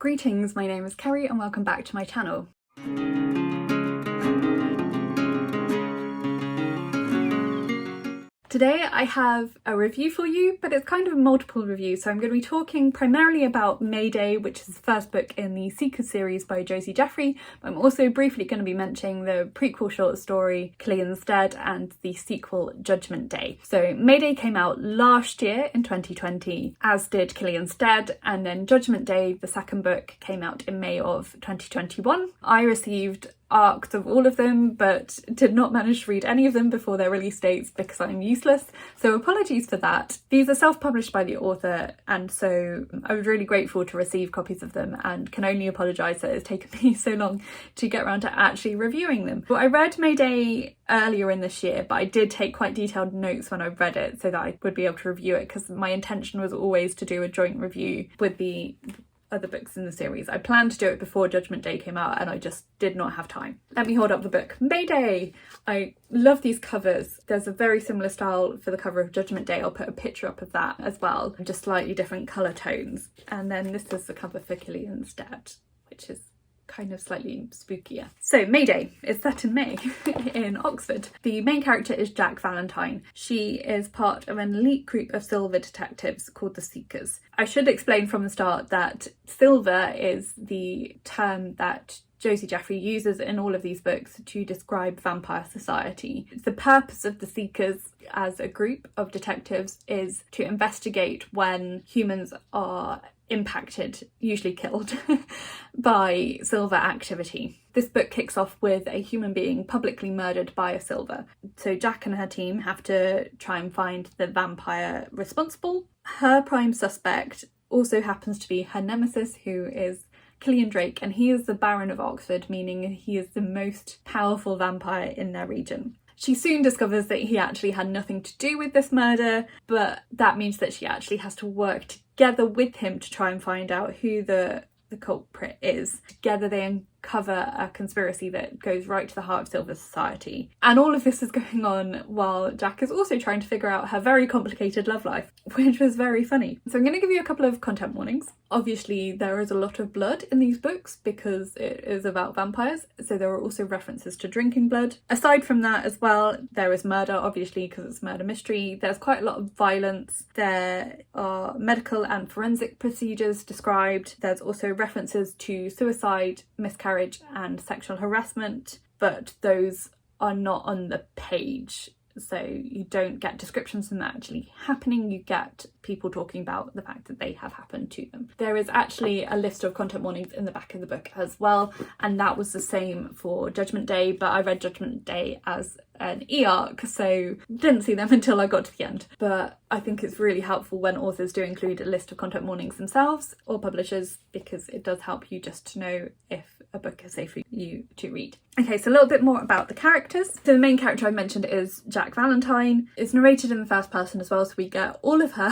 Greetings, my name is Kerry and welcome back to my channel. Today I have a review for you, but it's kind of a multiple review, so I'm going to be talking primarily about Mayday, which is the first book in the Seekers series by Josie Jeffrey. I'm also briefly going to be mentioning the prequel short story Killian's Dead and the sequel Judgment Day. So Mayday came out last year in 2020, as did Killian's Dead, and then Judgment Day, the second book, came out in May of 2021. I received arcs of all of them, but did not manage to read any of them before their release dates because I'm useless, so apologies for that. These are self-published by the author, and so I was really grateful to receive copies of them and can only apologise that it's taken me so long to get around to actually reviewing them. Well, I read Mayday earlier in this year, but I did take quite detailed notes when I read it so that I would be able to review it, because my intention was always to do a joint review with the other books in the series. I planned to do it before Judgment Day came out and I just did not have time. Let me hold up the book. Mayday! I love these covers. There's a very similar style for the cover of Judgment Day. I'll put a picture up of that as well, just slightly different colour tones. And then this is the cover for Killian's Dead, which is kind of slightly spookier. So Mayday is set in May in Oxford. The main character is Jack Valentine. She is part of an elite group of silver detectives called the Seekers. I should explain from the start that silver is the term that Josie Jeffrey uses in all of these books to describe vampire society. The purpose of the Seekers as a group of detectives is to investigate when humans are impacted, usually killed, by silver activity. This book kicks off with a human being publicly murdered by a silver. So Jack and her team have to try and find the vampire responsible. Her prime suspect also happens to be her nemesis, who is Killian Drake, and he is the Baron of Oxford, meaning he is the most powerful vampire in their region. She soon discovers that he actually had nothing to do with this murder, but that means that she actually has to work together with him to try and find out who the culprit is. Together they uncover a conspiracy that goes right to the heart of silver society. And all of this is going on while Jack is also trying to figure out her very complicated love life, which was very funny. So I'm going to give you a couple of content warnings. Obviously there is a lot of blood in these books because it is about vampires, so there are also references to drinking blood. Aside from that as well, there is murder, obviously, because it's a murder mystery. There's quite a lot of violence. There are medical and forensic procedures described. There's also references to suicide, miscarriage and sexual harassment, but those are not on the page. So you don't get descriptions of them actually happening, you get people talking about the fact that they have happened to them. There is actually a list of content warnings in the back of the book as well, and that was the same for Judgment Day, but I read Judgment Day as an e-arc, so didn't see them until I got to the end. But I think it's really helpful when authors do include a list of content warnings themselves, or publishers, because it does help you just to know if a book is safe for you to read. Okay, so a little bit more about the characters. So the main character I mentioned is Jack Valentine. It's narrated in the first person as well, so we get all of her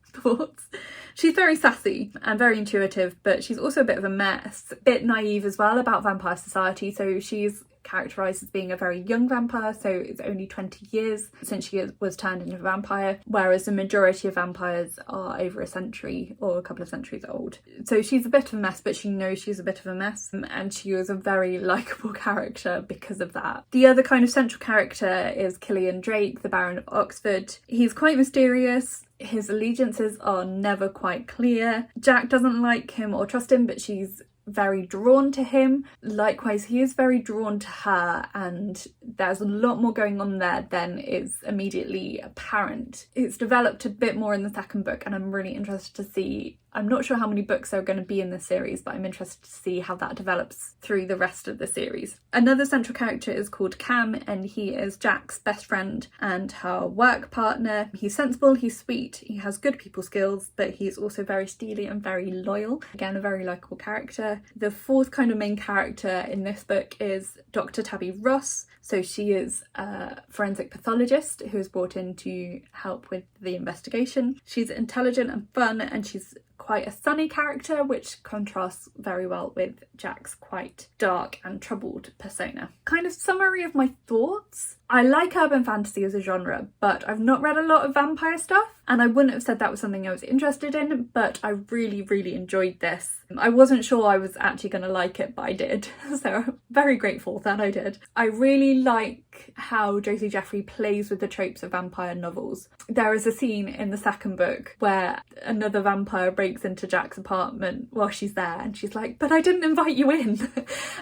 thoughts. She's very sassy and very intuitive, but she's also a bit of a mess, a bit naive as well about vampire society. So she's characterised as being a very young vampire, so it's only 20 years since she was turned into a vampire, whereas the majority of vampires are over a century or a couple of centuries old. So she's a bit of a mess, but she knows she's a bit of a mess, and she was a very likeable character because of that. The other kind of central character is Killian Drake, the Baron of Oxford. He's quite mysterious. His allegiances are never quite clear. Jack doesn't like him or trust him, but she's very drawn to him. Likewise, he is very drawn to her, and there's a lot more going on there than is immediately apparent. It's developed a bit more in the second book, and I'm really interested to see. I'm not sure how many books there are going to be in this series, but I'm interested to see how that develops through the rest of the series. Another central character is called Cam, and he is Jack's best friend and her work partner. He's sensible, he's sweet, he has good people skills, but he's also very steely and very loyal. Again, a very likeable character. The fourth kind of main character in this book is Dr. Tabby Ross. So she is a forensic pathologist who is brought in to help with the investigation. She's intelligent and fun, and she's quite a sunny character, which contrasts very well with Jack's quite dark and troubled persona. Kind of summary of my thoughts. I like urban fantasy as a genre, but I've not read a lot of vampire stuff, and I wouldn't have said that was something I was interested in, but I really, really enjoyed this. I wasn't sure I was actually going to like it, but I did, so I'm very grateful that I did. I really like how Josie Jeffrey plays with the tropes of vampire novels. There is a scene in the second book where another vampire breaks into Jack's apartment while she's there, and she's like, "But I didn't invite you in."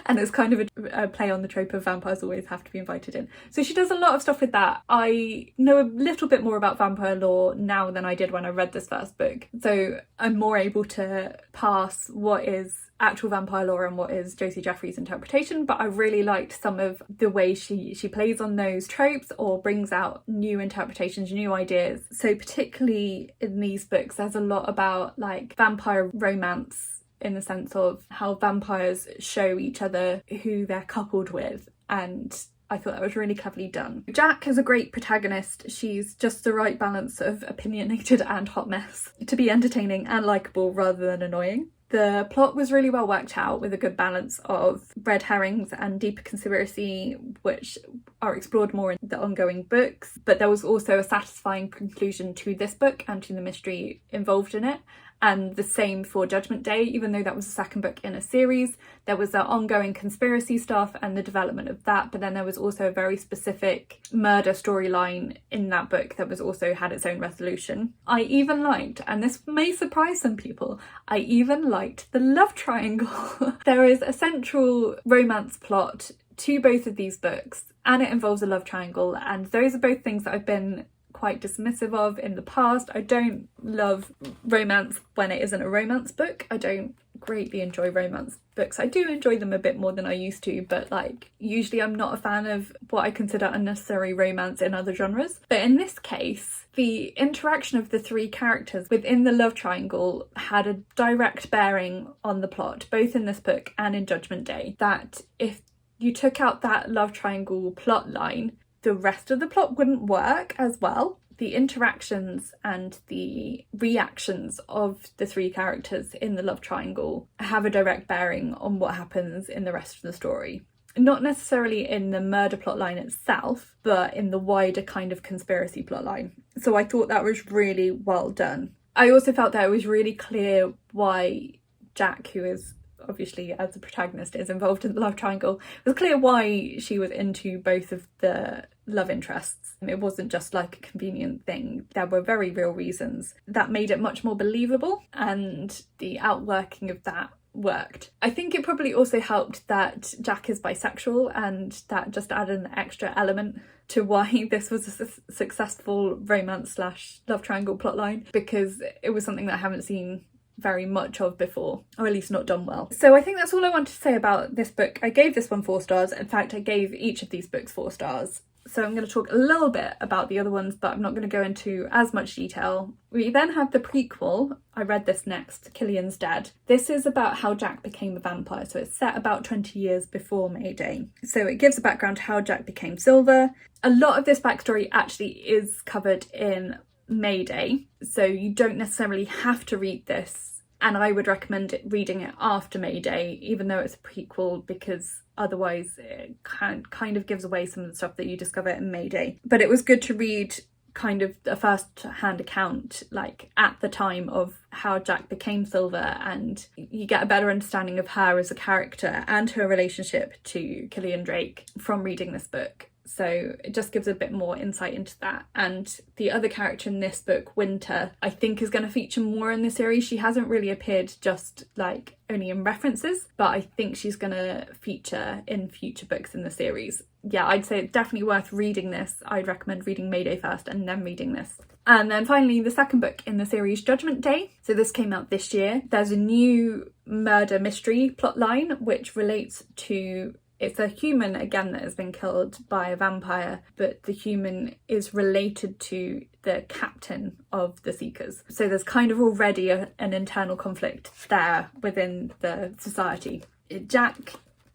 And it's kind of a play on the trope of vampires always have to be invited in. So she does a lot of stuff with that. I know a little bit more about vampire lore now than I did when I read this first book, so I'm more able to pass what is actual vampire lore and what is Josie Jeffrey's interpretation, but I really liked some of the way she plays on those tropes or brings out new interpretations, new ideas. So particularly in these books, there's a lot about like vampire romance in the sense of how vampires show each other who they're coupled with, and I thought that was really cleverly done. Jack is a great protagonist. She's just the right balance of opinionated and hot mess to be entertaining and likeable rather than annoying. The plot was really well worked out with a good balance of red herrings and deeper conspiracy, which are explored more in the ongoing books, but there was also a satisfying conclusion to this book and to the mystery involved in it. And the same for Judgment Day, even though that was the second book in a series, there was the ongoing conspiracy stuff and the development of that, but then there was also a very specific murder storyline in that book that was also had its own resolution. I even liked, and this may surprise some people, I even liked the love triangle. There is a central romance plot to both of these books, and it involves a love triangle, and those are both things that I've been quite dismissive of in the past. I don't love romance when it isn't a romance book. I don't greatly enjoy romance books. I do enjoy them a bit more than I used to, but like usually I'm not a fan of what I consider unnecessary romance in other genres. But in this case, the interaction of the three characters within the love triangle had a direct bearing on the plot, both in this book and in Judgment Day, that if you took out that love triangle plot line, the rest of the plot wouldn't work as well. The interactions and the reactions of the three characters in the love triangle have a direct bearing on what happens in the rest of the story. Not necessarily in the murder plotline itself, but in the wider kind of conspiracy plotline. So I thought that was really well done. I also felt that it was really clear why Jack, who is obviously as the protagonist is involved in the love triangle, it was clear why she was into both of the love interests. It wasn't just like a convenient thing. There were very real reasons that made it much more believable, and the outworking of that worked. I think it probably also helped that Jack is bisexual, and that just added an extra element to why this was a successful romance / love triangle plotline, because it was something that I haven't seen very much of before, or at least not done well. So I think that's all I want to say about this book. I gave this one 4 stars. In fact, I gave each of these books 4 stars. So I'm going to talk a little bit about the other ones, but I'm not going to go into as much detail. We then have the prequel. I read this next, Killian's Dead. This is about how Jack became a vampire, so it's set about 20 years before Mayday. So it gives a background to how Jack became Silver. A lot of this backstory actually is covered in Mayday, so you don't necessarily have to read this, and I would recommend reading it after Mayday, even though it's a prequel, because otherwise it kind of gives away some of the stuff that you discover in Mayday. But it was good to read kind of a first-hand account, like at the time, of how Jack became Silver, and you get a better understanding of her as a character and her relationship to Killian Drake from reading this book. So it just gives a bit more insight into that. And the other character in this book, Winter, I think is going to feature more in the series. She hasn't really appeared just like only in references, but I think she's going to feature in future books in the series. Yeah, I'd say it's definitely worth reading this. I'd recommend reading Mayday first and then reading this. And then finally, the second book in the series, Judgment Day. So this came out this year. There's a new murder mystery plotline which relates to... It's a human, again, that has been killed by a vampire, but the human is related to the captain of the Seekers. So there's kind of already an internal conflict there within the society. Jack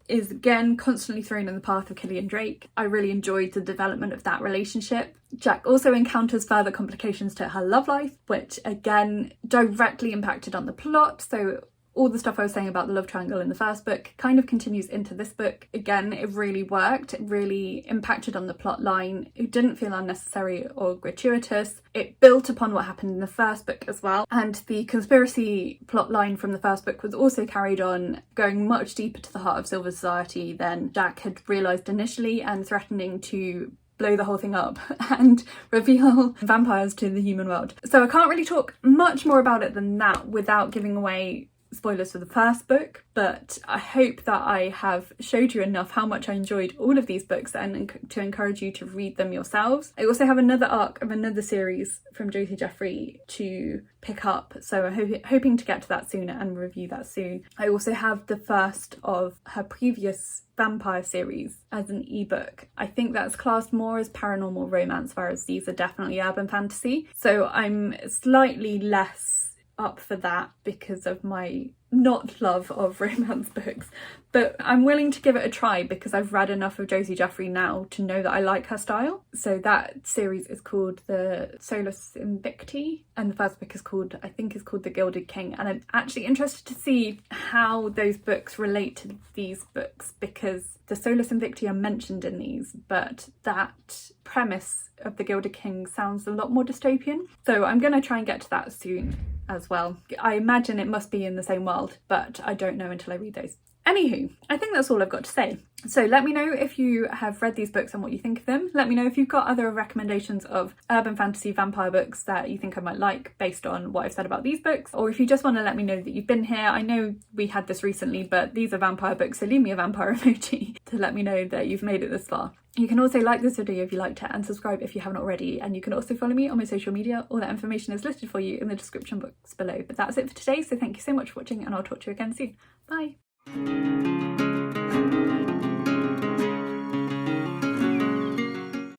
is again constantly thrown in the path of Killian Drake. I really enjoyed the development of that relationship. Jack also encounters further complications to her love life, which again directly impacted on the plot. So all the stuff I was saying about the love triangle in the first book kind of continues into this book. Again, it really worked. It really impacted on the plot line. It didn't feel unnecessary or gratuitous. It built upon what happened in the first book as well. And the conspiracy plot line from the first book was also carried on, going much deeper to the heart of Silver Society than Jack had realised initially, and threatening to blow the whole thing up and reveal vampires to the human world. So I can't really talk much more about it than that without giving away spoilers for the first book, but I hope that I have showed you enough how much I enjoyed all of these books and to encourage you to read them yourselves. I also have another arc of another series from Josie Jeffrey to pick up, so I'm hoping to get to that soon and review that soon. I also have the first of her previous vampire series as an ebook. I think that's classed more as paranormal romance, whereas these are definitely urban fantasy, so I'm slightly less up for that because of my not love of romance books, but I'm willing to give it a try because I've read enough of Josie Jeffrey now to know that I like her style. So that series is called the Solus Invicti, and the first book is called, I think is called The Gilded King, and I'm actually interested to see how those books relate to these books because the Solus Invicti are mentioned in these, but that premise of The Gilded King sounds a lot more dystopian, so I'm going to try and get to that soon as well. I imagine it must be in the same world, but I don't know until I read those. Anywho, I think that's all I've got to say. So let me know if you have read these books and what you think of them. Let me know if you've got other recommendations of urban fantasy vampire books that you think I might like based on what I've said about these books, or if you just want to let me know that you've been here. I know we had this recently, but these are vampire books, so leave me a vampire emoji to let me know that you've made it this far. You can also like this video if you liked it and subscribe if you haven't already, and you can also follow me on my social media. All that information is listed for you in the description box below. But that's it for today, so thank you so much for watching and I'll talk to you again soon. Bye!